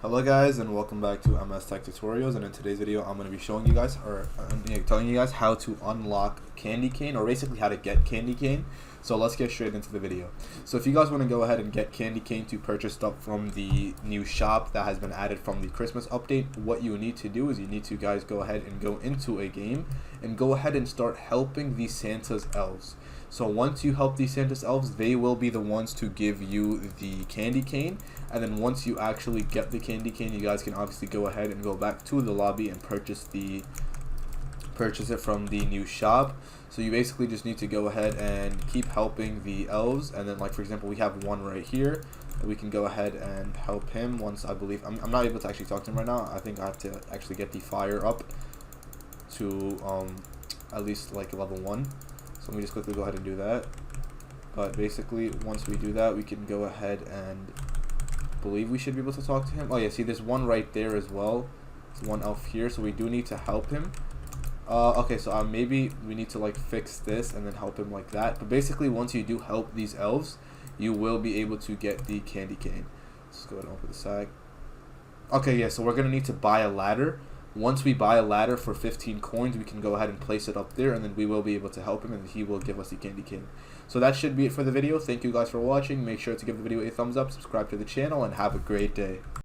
Hello guys, and welcome back to MS Tech Tutorials. And in today's video I'm going to be showing you guys, or telling you guys how to unlock candy cane, or basically how to get candy cane. So let's get straight into the video. So if you guys want to go ahead and get candy cane to purchase stuff from the new shop that has been added from the Christmas update, what you need to do is you need to guys go ahead and go into a game and go ahead and start helping the Santa's elves. So once you help these Santa's elves, they will be the ones to give you the candy cane. And then once you actually get the candy cane, you guys can obviously go ahead and go back to the lobby and purchase it from the new shop. So you basically just need to go ahead and keep helping the elves. And then, like, for example, we have one right here. We can go ahead and help him once, I believe. I'm not able to actually talk to him right now. I think I have to actually get the fire up to at least like level 1. So let me just quickly go ahead and do that. But basically, once we do that, we can go ahead and believe we should be able to talk to him. Oh yeah, see, there's one right there as well. There's one elf here, so we do need to help him. Okay, so maybe we need to like fix this and then help him like that. But basically, once you do help these elves, you will be able to get the candy cane. Let's go ahead and open the sack. Okay, yeah, so we're gonna need to buy a ladder. Once we buy a ladder for 15 coins, we can go ahead and place it up there, and then we will be able to help him, and he will give us the candy cane. So that should be it for the video. Thank you guys for watching. Make sure to give the video a thumbs up, subscribe to the channel, and have a great day.